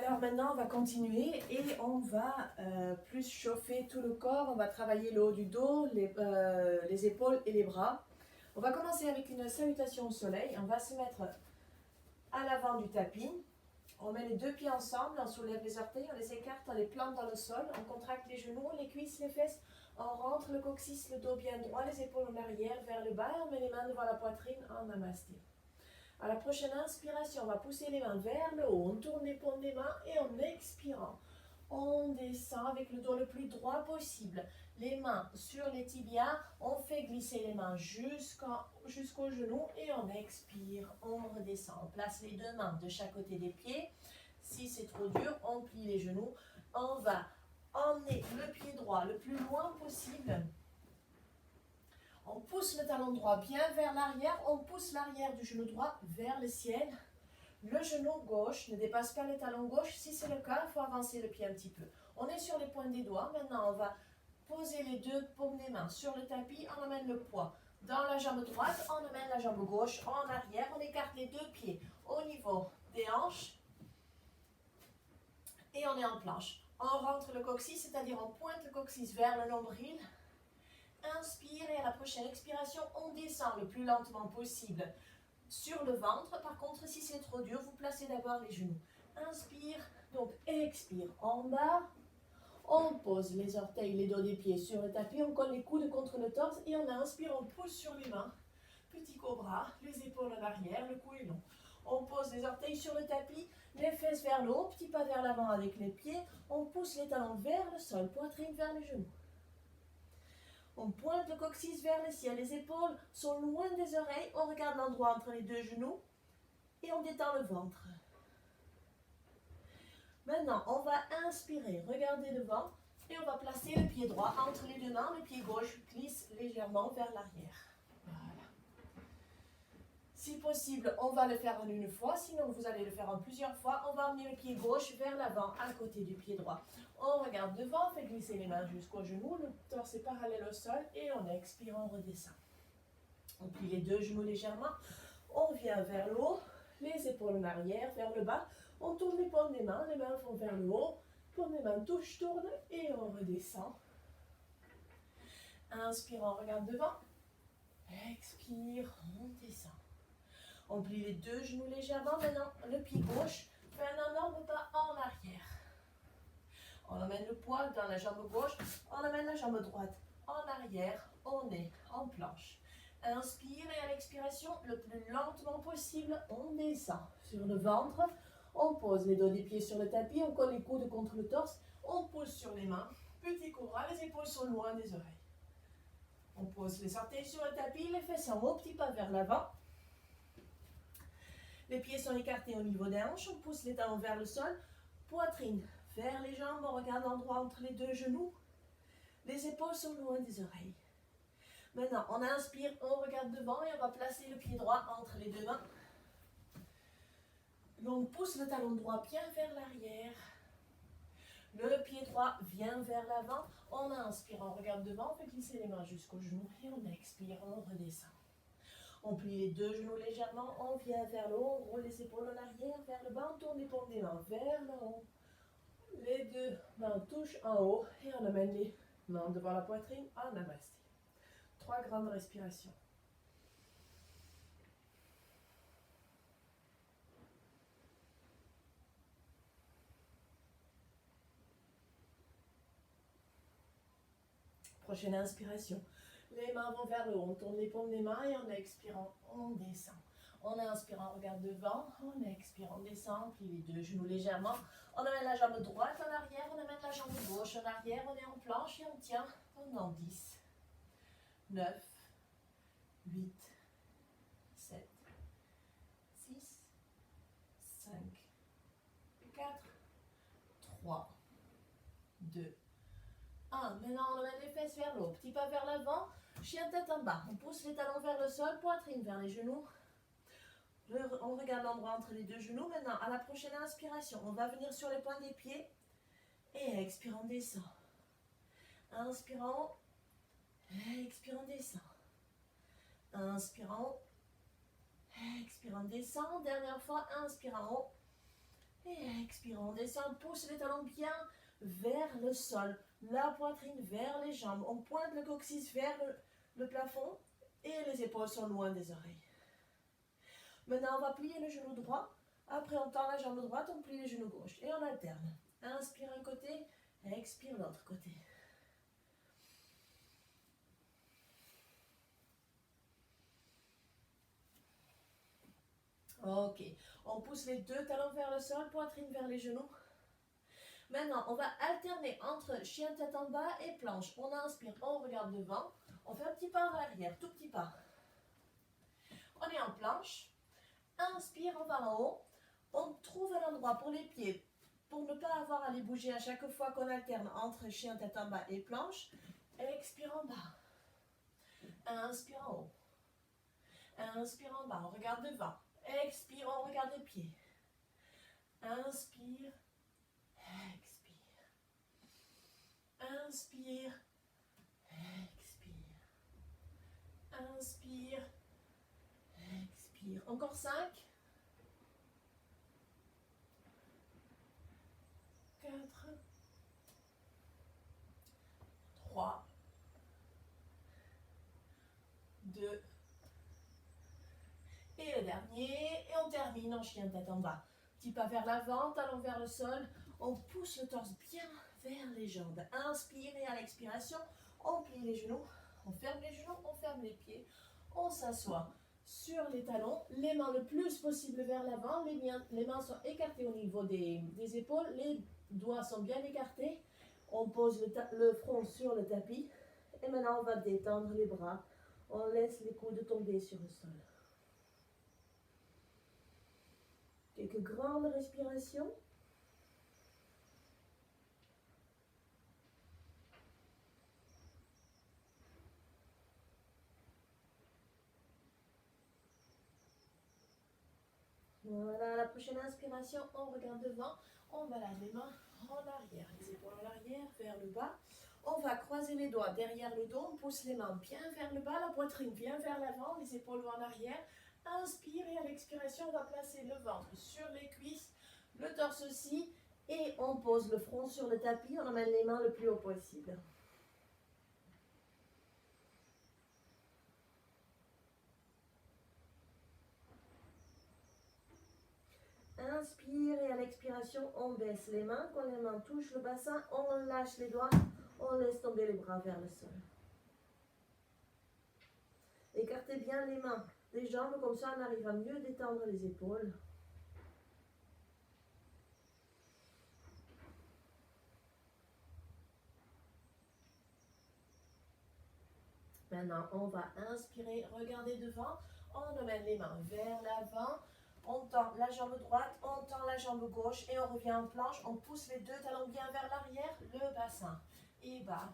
Alors maintenant, on va continuer et on va plus chauffer tout le corps. On va travailler le haut du dos, les épaules et les bras. On va commencer avec une salutation au soleil. On va se mettre à l'avant du tapis. On met les deux pieds ensemble, on soulève les orteils, on les écarte, on les plante dans le sol. On contracte les genoux, les cuisses, les fesses. On rentre le coccyx, le dos bien droit, les épaules en arrière, vers le bas. Et on met les mains devant la poitrine en namasté. À la prochaine inspiration, on va pousser les mains vers le haut, on tourne les paumes des mains et en expirant, on descend avec le dos le plus droit possible. Les mains sur les tibias, on fait glisser les mains jusqu'aux genoux et on expire, on redescend. On place les deux mains de chaque côté des pieds. Si c'est trop dur, on plie les genoux. On va emmener le pied droit le plus loin possible. On pousse le talon droit bien vers l'arrière, on pousse l'arrière du genou droit vers le ciel. Le genou gauche ne dépasse pas le talon gauche. Si c'est le cas, il faut avancer le pied un petit peu. On est sur les points des doigts. Maintenant, on va poser les deux paumes des mains sur le tapis. On amène le poids dans la jambe droite. On amène la jambe gauche en arrière. On écarte les deux pieds au niveau des hanches. Et on est en planche. On rentre le coccyx, c'est-à-dire on pointe le coccyx vers le nombril. Inspire et à la prochaine expiration, on descend le plus lentement possible sur le ventre. Par contre, si c'est trop dur, vous placez d'abord les genoux. Inspire, donc expire en bas. On pose les orteils, les dos des pieds sur le tapis. On colle les coudes contre le torse et on inspire, on pousse sur les mains. Petit cobra, les épaules en arrière, le cou est long. On pose les orteils sur le tapis, les fesses vers le haut, petit pas vers l'avant avec les pieds. On pousse les talons vers le sol, poitrine vers les genoux. On pointe le coccyx vers le ciel, les épaules sont loin des oreilles, on regarde l'endroit entre les deux genoux et on détend le ventre. Maintenant, on va inspirer, regarder devant et on va placer le pied droit entre les deux mains, le pied gauche glisse légèrement vers l'arrière. Voilà. Si possible, on va le faire en une fois, sinon vous allez le faire en plusieurs fois. On va emmener le pied gauche vers l'avant à côté du pied droit. On regarde devant, on fait glisser les mains jusqu'au genou, le torse est parallèle au sol et on expire, on redescend. On plie les deux genoux légèrement, on vient vers le haut, les épaules en arrière, vers le bas. On tourne les paumes des mains vont vers le haut, paumes des mains touchent, tournent et on redescend. Inspire, on regarde devant, expire, on descend. On plie les deux genoux légèrement, maintenant le pied gauche fait un énorme pas en arrière. On emmène le poids dans la jambe gauche, on emmène la jambe droite en arrière, on est en planche. Inspire et à l'expiration, le plus lentement possible, on descend sur le ventre. On pose les dos des pieds sur le tapis, on colle les coudes contre le torse, on pousse sur les mains, petit cobra, les épaules sont loin des oreilles. On pose les orteils sur le tapis, les fesses en haut, petit pas vers l'avant. Les pieds sont écartés au niveau des hanches, on pousse les talons vers le sol, poitrine vers les jambes, on regarde l'endroit entre les deux genoux. Les épaules sont loin des oreilles. Maintenant, on inspire, on regarde devant et on va placer le pied droit entre les deux mains. On pousse le talon droit bien vers l'arrière. Le pied droit vient vers l'avant. On inspire, on regarde devant, on fait glisser les mains jusqu'aux genoux et on expire, on redescend. On plie les deux genoux légèrement, on vient vers le haut, on roule les épaules en arrière, vers le bas, on tourne les paumes des mains vers le haut. Les deux mains touchent en haut et on amène les mains devant la poitrine en namasté. 3 grandes respirations. Prochaine inspiration. Les mains vont vers le haut, on tourne les paumes des mains et en expirant, on descend. En inspirant, on regarde devant, en expirant, on descend, on plie les deux genoux légèrement. On amène la jambe droite en arrière, on amène la jambe gauche en arrière, on est en planche et on tient pendant 10, 9, 8, 7, 6, 5, 4, 3, 2, 1. Maintenant, on amène les fesses vers le haut, petit pas vers l'avant, chien tête en bas. On pousse les talons vers le sol, poitrine vers les genoux. On regarde l'endroit entre les deux genoux. Maintenant, à la prochaine inspiration, on va venir sur les points des pieds. Et expirant, descend. Inspirant, expirant, descend. Inspirant, expirant, descend. Dernière fois, inspirant, Et expire, on descend, pousse les talons bien vers le sol, la poitrine vers les jambes. On pointe le coccyx vers le plafond et les épaules sont loin des oreilles. Maintenant, on va plier le genou droit. Après, on tend la jambe droite, on plie le genou gauche et on alterne. Inspire un côté, expire l'autre côté. Ok, on pousse les deux talons vers le sol, poitrine vers les genoux. Maintenant, on va alterner entre chien tête en bas et planche. On inspire, on regarde devant. On fait un petit pas en arrière, tout petit pas. On est en planche. Inspire, on va en haut. On trouve un endroit pour les pieds, pour ne pas avoir à les bouger à chaque fois qu'on alterne entre chien tête en bas et planche. Expire en bas. Inspire en haut. Inspire en bas, on regarde devant. Expire, on regarde les pieds. Inspire. Expire. Inspire. Expire. Inspire. Expire. Encore 5. 4. 3. 2. Et le dernier. Et on termine en chien tête en bas. Petit pas vers l'avant, talon vers le sol. On pousse le torse bien vers les jambes. Inspire et à l'expiration, on plie les genoux. On ferme les genoux, on ferme les pieds. On s'assoit sur les talons, les mains le plus possible vers l'avant. Les mains sont écartées au niveau des épaules. Les doigts sont bien écartés. On pose le front sur le tapis. Et maintenant, on va détendre les bras. On laisse les coudes tomber sur le sol. Quelques grandes respirations. Voilà, la prochaine inspiration, on regarde devant, on balade les mains en arrière, les épaules en arrière, vers le bas. On va croiser les doigts derrière le dos, on pousse les mains bien vers le bas, la poitrine bien vers l'avant, les épaules vont en arrière. Inspire et à l'expiration, on va placer le ventre sur les cuisses, le torse aussi, et on pose le front sur le tapis, on emmène les mains le plus haut possible. Inspire et à l'expiration, on baisse les mains. Quand les mains touchent le bassin, on lâche les doigts, on laisse tomber les bras vers le sol. Écartez bien les mains des jambes, comme ça on arrive à mieux détendre les épaules. Maintenant, on va inspirer, regarder devant, on emmène les mains vers l'avant, on tend la jambe droite, on tend la jambe gauche et on revient en planche, on pousse les deux talons bien vers l'arrière, le bassin et bas.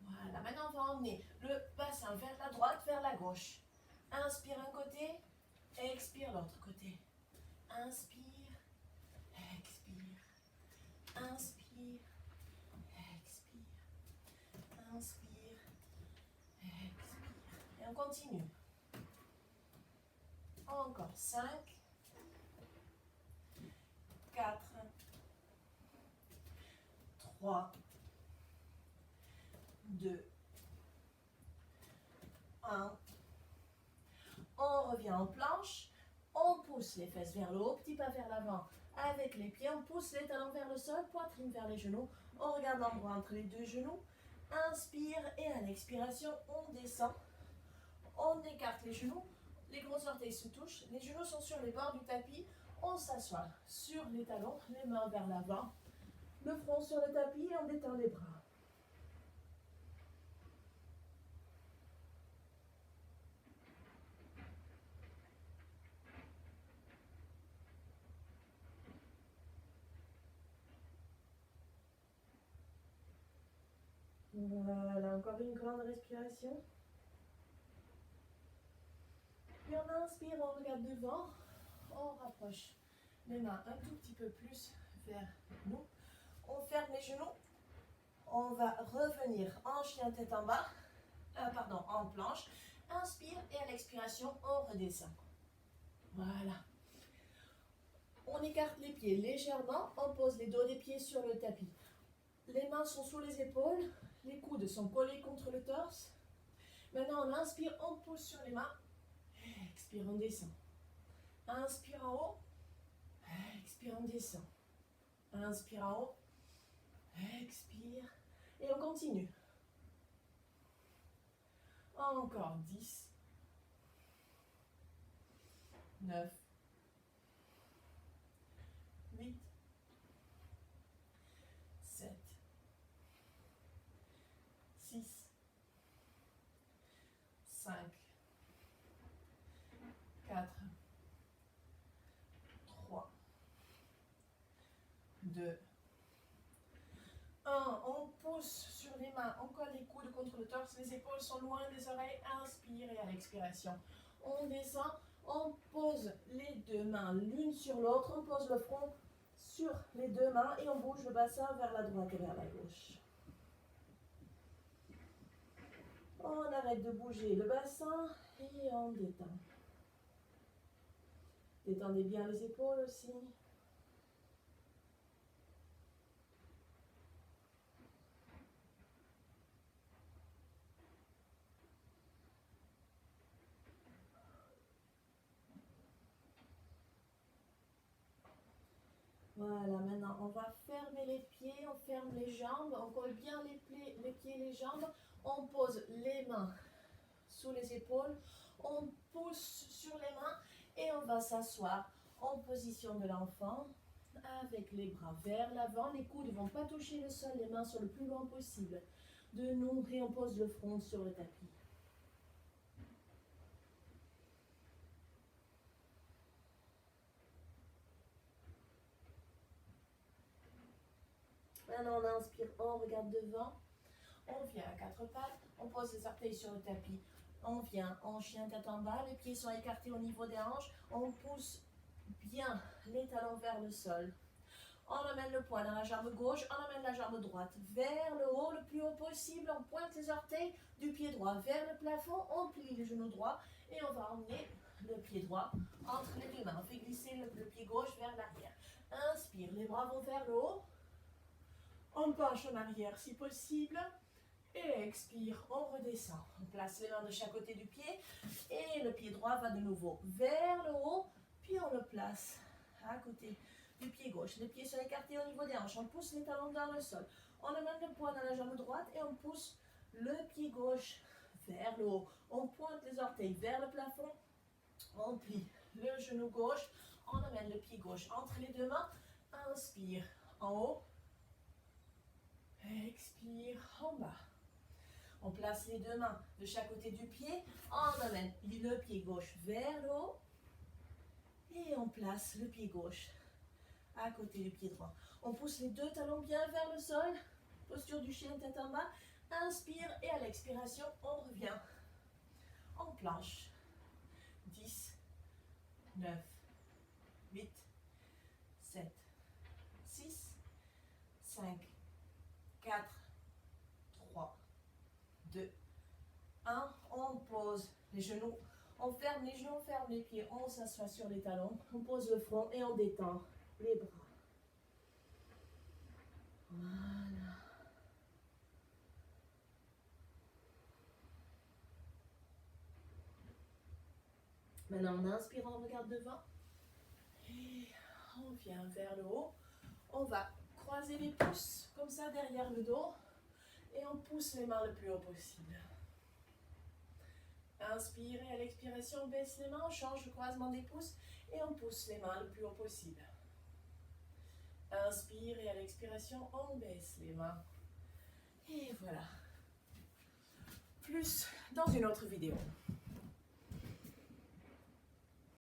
Voilà, maintenant on va emmener le bassin vers la droite, vers la gauche. Inspire un côté, expire l'autre côté. Inspire, expire, inspire, expire, inspire, expire. Et on continue. Encore 5, 4, 3, 2, 1. On revient en planche. On pousse les fesses vers le haut, petit pas vers l'avant avec les pieds. On pousse les talons vers le sol, poitrine vers les genoux. On regarde l'endroit entre les deux genoux. Inspire et à l'expiration, on descend. On écarte les genoux. Les gros orteils se touchent. Les genoux sont sur les bords du tapis. On s'assoit sur les talons, les mains vers l'avant. Le front sur le tapis et on détend les bras. Voilà, encore une grande respiration. Puis on inspire, on regarde devant, on rapproche les mains un tout petit peu plus vers nous. On ferme les genoux. On va revenir en chien tête en bas, en planche. Inspire et à l'expiration, on redescend. Voilà. écarte les pieds légèrement, on pose les dos des pieds sur le tapis. Les mains sont sous les épaules, les coudes sont collés contre le torse. Maintenant, on inspire, on pousse sur les mains. Expire, on descend. Inspire en haut. Expire, on descend. Inspire en haut. Expire. Et on continue. Encore 10. 9. 8. 7. 6. 5. 4. 3. 2. 1. On pousse sur les mains, on colle les coudes contre le torse, les épaules sont loin des oreilles. Inspire et à l'expiration, on descend, on pose les deux mains l'une sur l'autre, on pose le front sur les deux mains et on bouge le bassin vers la droite et vers la gauche. On arrête de bouger le bassin et on détend. Détendez bien les épaules aussi. Voilà, maintenant on va fermer les pieds, on ferme les jambes, on colle bien les pieds et les jambes, on pose les mains sous les épaules, on pousse sur les mains et on va s'asseoir en position de l'enfant avec les bras vers l'avant, les coudes ne vont pas toucher le sol, les mains sont le plus loin possible de nous et on pose le front sur le tapis. Maintenant on inspire, on regarde devant, on vient à quatre pattes, on pose les orteils sur le tapis, on vient en chien tête en bas, les pieds sont écartés au niveau des hanches, on pousse bien les talons vers le sol. On amène le poing dans la jambe gauche, on amène la jambe droite vers le haut, le plus haut possible, on pointe les orteils du pied droit vers le plafond, on plie les genoux droits et on va emmener le pied droit entre les deux mains. On fait glisser le pied gauche vers l'arrière. Inspire, les bras vont vers le haut. On penche en arrière si possible. Et expire, on redescend. On place les mains de chaque côté du pied. Et le pied droit va de nouveau vers le haut. Puis on le place à côté du pied gauche. Les pieds sont écartés au niveau des hanches. On pousse les talons dans le sol. On amène le poing dans la jambe droite et on pousse le pied gauche vers le haut. On pointe les orteils vers le plafond. On plie le genou gauche. On amène le pied gauche entre les deux mains. Inspire en haut. Expire en bas. On place les deux mains de chaque côté du pied. On amène le pied gauche vers le haut. Et on place le pied gauche à côté du pied droit. On pousse les deux talons bien vers le sol. Posture du chien tête en bas. Inspire et à l'expiration, on revient en planche. 10, 9, 8, 7, 6, 5, 4, 3, 2, 1. On pose les genoux. On ferme les genoux, on ferme les pieds. On s'assoit sur les talons. On pose le front et on détend les bras. Voilà. Maintenant, on inspire, on regarde devant. Et on vient vers le haut. On va croiser les pouces comme ça derrière le dos. Et on pousse les mains le plus haut possible. Inspire et à l'expiration, on baisse les mains, on change le croisement des pouces et on pousse les mains le plus haut possible. Inspire et à l'expiration, on baisse les mains. Et voilà. Plus dans une autre vidéo.